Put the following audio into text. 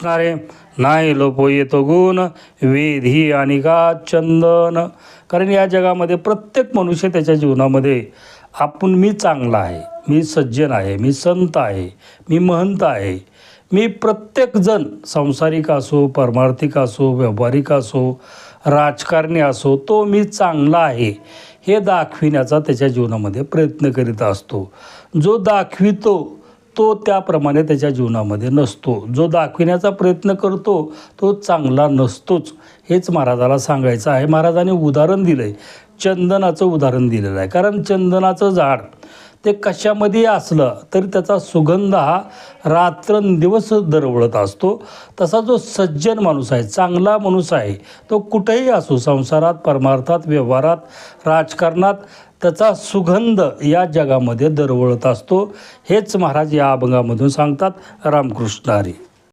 रामकृष्णारे नाही लोपो येतो गुण वेधी आणि का चंदन. कारण या जगामध्ये प्रत्येक मनुष्य त्याच्या जीवनामध्ये आपण मी चांगला आहे, मी सज्जन आहे, मी संत आहे, मी महंत आहे, मी प्रत्येकजण सांसारिक असो, परमार्थिक असो, व्यावहारिक असो, राजकारणी असो, तो मी चांगला आहे हे दाखविण्याचा त्याच्या जीवनामध्ये प्रयत्न करीत असतो. जो दाखवितो तो त्याप्रमाणे त्याच्या जीवनामध्ये नसतो. जो दाखविण्याचा प्रयत्न करतो तो चांगला नसतोच. हेच महाराजाला सांगायचं आहे. महाराजांनी उदाहरण दिलं आहे, चंदनाचं उदाहरण दिलेलं आहे. कारण चंदनाचं झाड ते कशामध्ये असलं तरी त्याचा सुगंध हा रात्रंदिवस दरवळत असतो. तसा जो सज्जन माणूस आहे, चांगला माणूस आहे, तो कुठेही असो, संसारात, परमार्थात, व्यवहारात, राजकारणात, त्याचा सुगंध या जगामध्ये दरवळत असतो. हेच महाराज या अभंगामधून सांगतात. रामकृष्ण हरी.